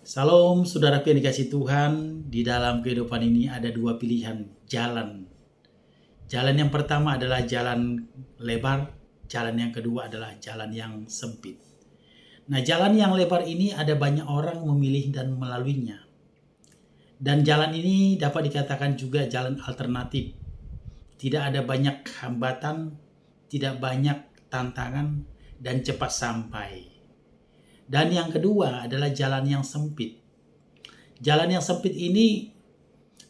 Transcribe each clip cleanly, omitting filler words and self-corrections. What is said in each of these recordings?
Salam saudaraku yang dikasih Tuhan, di dalam kehidupan ini ada dua pilihan jalan. Jalan yang pertama adalah jalan lebar, jalan yang kedua adalah jalan yang sempit. Nah, jalan yang lebar ini ada banyak orang memilih dan melaluinya. Dan jalan ini dapat dikatakan juga jalan alternatif. Tidak ada banyak hambatan, tidak banyak tantangan, dan cepat sampai. Dan yang kedua adalah jalan yang sempit. Jalan yang sempit ini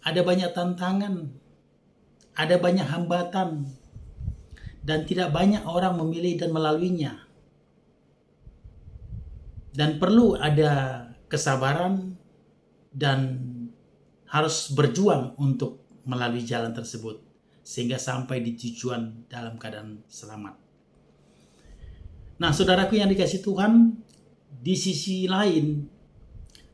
ada banyak tantangan, ada banyak hambatan, dan tidak banyak orang memilih dan melaluinya. Dan perlu ada kesabaran dan harus berjuang untuk melalui jalan tersebut sehingga sampai di tujuan dalam keadaan selamat. Nah, saudaraku yang dikasih Tuhan, di sisi lain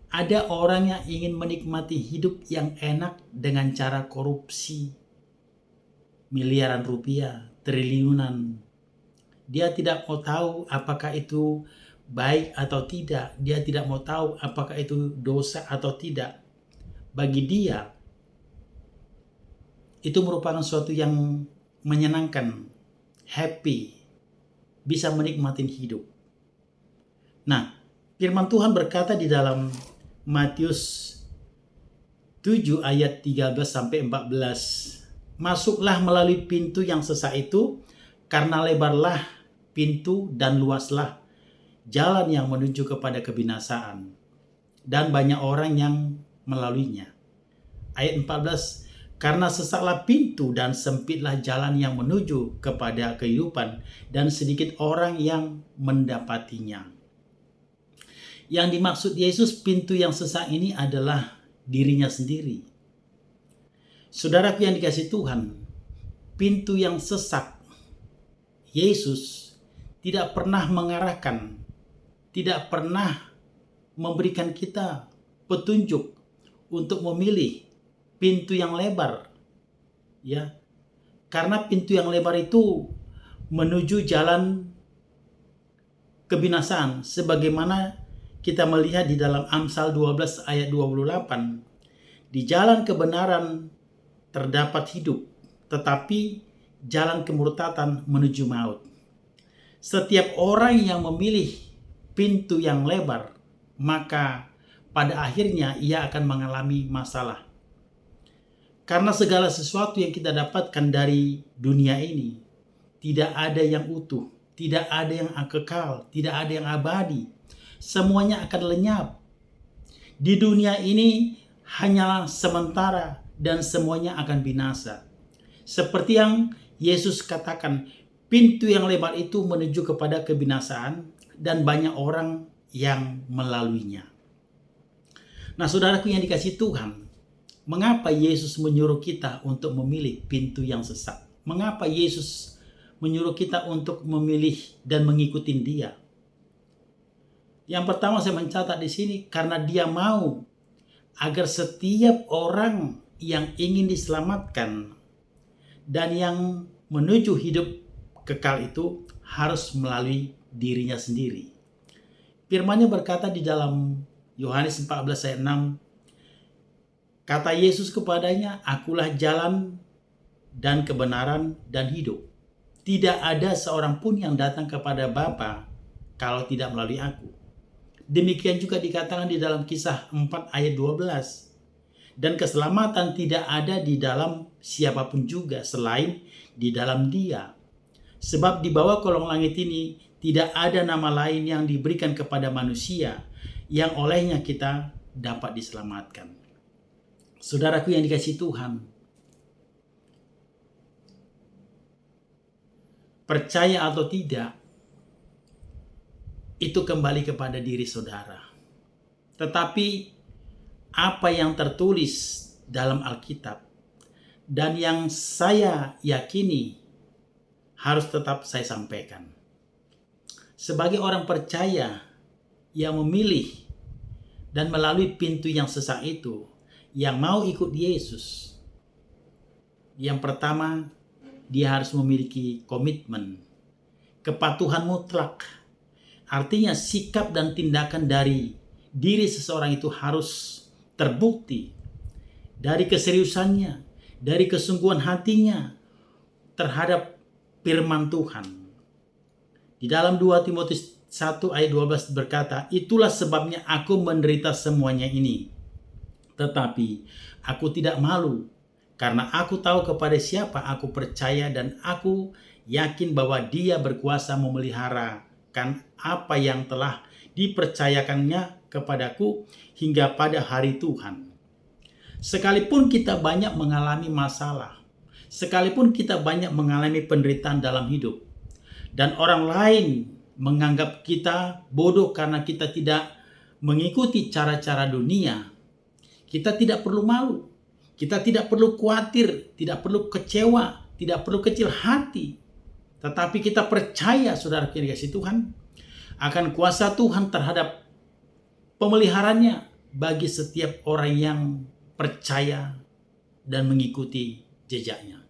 ada orang yang ingin menikmati hidup yang enak dengan cara korupsi miliaran rupiah, triliunan. Dia tidak mau tahu apakah itu baik atau tidak. Dia tidak mau tahu apakah itu dosa atau tidak. Bagi dia, itu merupakan sesuatu yang menyenangkan, happy, bisa menikmati hidup. Nah, firman Tuhan berkata di dalam Matius 7 ayat 13-14, "Masuklah melalui pintu yang sesak itu, karena lebarlah pintu dan luaslah jalan yang menuju kepada kebinasaan, dan banyak orang yang melaluinya." Ayat 14, "Karena sesaklah pintu dan sempitlah jalan yang menuju kepada kehidupan, dan sedikit orang yang mendapatinya." Yang dimaksud Yesus pintu yang sesak ini adalah dirinya sendiri. Saudaraku yang dikasih Tuhan, pintu yang sesak Yesus tidak pernah mengarahkan, tidak pernah memberikan kita petunjuk untuk memilih pintu yang lebar. Ya. Karena pintu yang lebar itu menuju jalan kebinasaan, sebagaimana kita melihat di dalam Amsal 12 ayat 28. Di jalan kebenaran terdapat hidup, tetapi jalan kemurtatan menuju maut. Setiap orang yang memilih pintu yang lebar, maka pada akhirnya ia akan mengalami masalah. Karena segala sesuatu yang kita dapatkan dari dunia ini tidak ada yang utuh, tidak ada yang kekal, tidak ada yang abadi. Semuanya akan lenyap. Di dunia ini hanyalah sementara dan semuanya akan binasa. Seperti yang Yesus katakan, pintu yang lebar itu menuju kepada kebinasaan dan banyak orang yang melaluinya. Nah, saudaraku yang dikasih Tuhan, mengapa Yesus menyuruh kita untuk memilih pintu yang sesak? Mengapa Yesus menyuruh kita untuk memilih dan mengikuti Dia? Yang pertama saya mencatat di sini karena Dia mau agar setiap orang yang ingin diselamatkan dan yang menuju hidup kekal itu harus melalui dirinya sendiri. Firman-Nya berkata di dalam Yohanes 14 ayat 6, kata Yesus kepadanya, "Akulah jalan dan kebenaran dan hidup. Tidak ada seorang pun yang datang kepada Bapa kalau tidak melalui Aku." Demikian juga dikatakan di dalam Kisah 4 ayat 12. Dan keselamatan tidak ada di dalam siapapun juga selain di dalam Dia. Sebab di bawah kolong langit ini tidak ada nama lain yang diberikan kepada manusia yang olehnya kita dapat diselamatkan. Saudaraku yang dikasih Tuhan, percaya atau tidak, itu kembali kepada diri saudara. Tetapi apa yang tertulis dalam Alkitab dan yang saya yakini harus tetap saya sampaikan. Sebagai orang percaya yang memilih dan melalui pintu yang sesak itu, yang mau ikut Yesus, yang pertama dia harus memiliki komitmen, kepatuhan mutlak. Artinya sikap dan tindakan dari diri seseorang itu harus terbukti dari keseriusannya, dari kesungguhan hatinya terhadap firman Tuhan. Di dalam 2 Timotius 1 ayat 12 berkata, "Itulah sebabnya aku menderita semuanya ini. Tetapi aku tidak malu, karena aku tahu kepada siapa aku percaya dan aku yakin bahwa Dia berkuasa memeliharakan apa yang telah dipercayakannya kepadaku hingga pada hari Tuhan." Sekalipun kita banyak mengalami masalah, sekalipun kita banyak mengalami penderitaan dalam hidup, dan orang lain menganggap kita bodoh karena kita tidak mengikuti cara-cara dunia, kita tidak perlu malu, kita tidak perlu khawatir, tidak perlu kecewa, tidak perlu kecil hati. Tetapi kita percaya, saudara yang dikasihi Tuhan, akan kuasa Tuhan terhadap pemeliharannya bagi setiap orang yang percaya dan mengikuti jejaknya.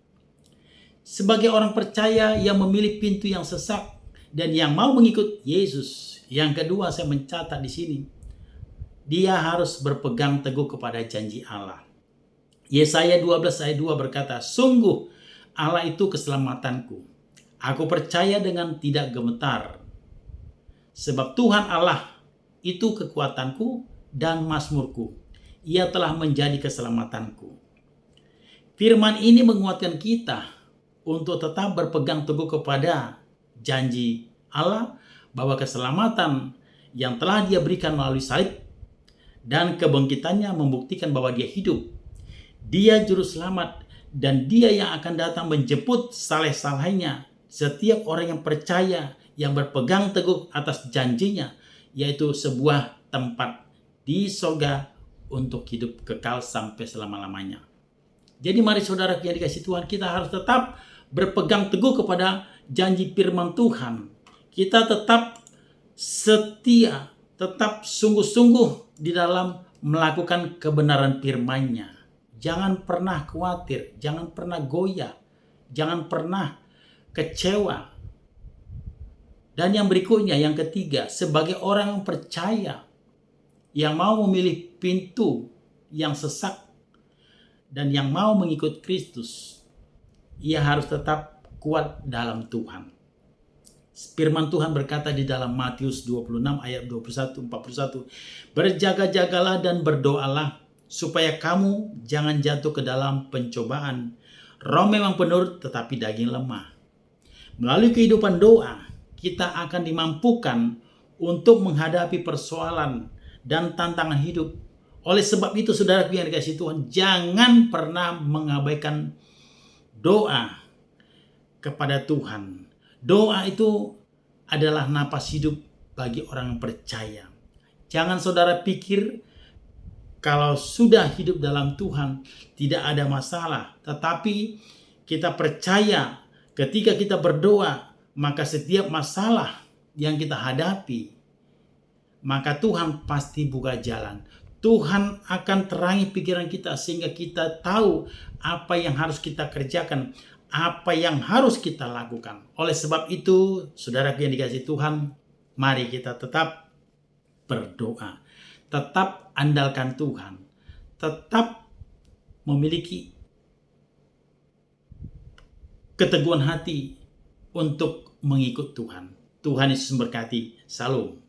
Sebagai orang percaya yang memilih pintu yang sesak dan yang mau mengikut Yesus, yang kedua saya mencatat di sini, dia harus berpegang teguh kepada janji Allah. Yesaya 12 ayat 2 berkata, "Sungguh Allah itu keselamatanku. Aku percaya dengan tidak gemetar. Sebab Tuhan Allah itu kekuatanku dan mazmurku. Ia telah menjadi keselamatanku." Firman ini menguatkan kita untuk tetap berpegang teguh kepada janji Allah bahwa keselamatan yang telah Dia berikan melalui salib dan kebangkitannya membuktikan bahwa Dia hidup. Dia juru selamat dan Dia yang akan datang menjemput saleh-salehnya setiap orang yang percaya, yang berpegang teguh atas janjinya, yaitu sebuah tempat di surga untuk hidup kekal sampai selama-lamanya. Jadi mari saudara yang dikasihi Tuhan, kita harus tetap berpegang teguh kepada janji firman Tuhan. Kita tetap setia, tetap sungguh-sungguh di dalam melakukan kebenaran firman-Nya. Jangan pernah khawatir, jangan pernah goyah, jangan pernah kecewa. Dan yang berikutnya, yang ketiga, sebagai orang yang percaya, yang mau memilih pintu yang sesak dan yang mau mengikut Kristus, ia harus tetap kuat dalam Tuhan. Firman Tuhan berkata di dalam Matius 26 ayat 21-41, "Berjaga-jagalah dan berdoalah supaya kamu jangan jatuh ke dalam pencobaan. Roh memang penurut tetapi daging lemah." Melalui kehidupan doa, kita akan dimampukan untuk menghadapi persoalan dan tantangan hidup. Oleh sebab itu, saudara yang dikasihi Tuhan, jangan pernah mengabaikan doa kepada Tuhan. Doa itu adalah napas hidup bagi orang yang percaya. Jangan saudara pikir kalau sudah hidup dalam Tuhan tidak ada masalah. Tetapi kita percaya ketika kita berdoa, maka setiap masalah yang kita hadapi, maka Tuhan pasti buka jalan. Tuhan akan terangi pikiran kita sehingga kita tahu apa yang harus kita kerjakan, apa yang harus kita lakukan. Oleh sebab itu, saudara yang dikasihi Tuhan, mari kita tetap berdoa, tetap andalkan Tuhan, tetap memiliki keteguhan hati untuk mengikut Tuhan. Tuhan Yesus memberkati. Salam.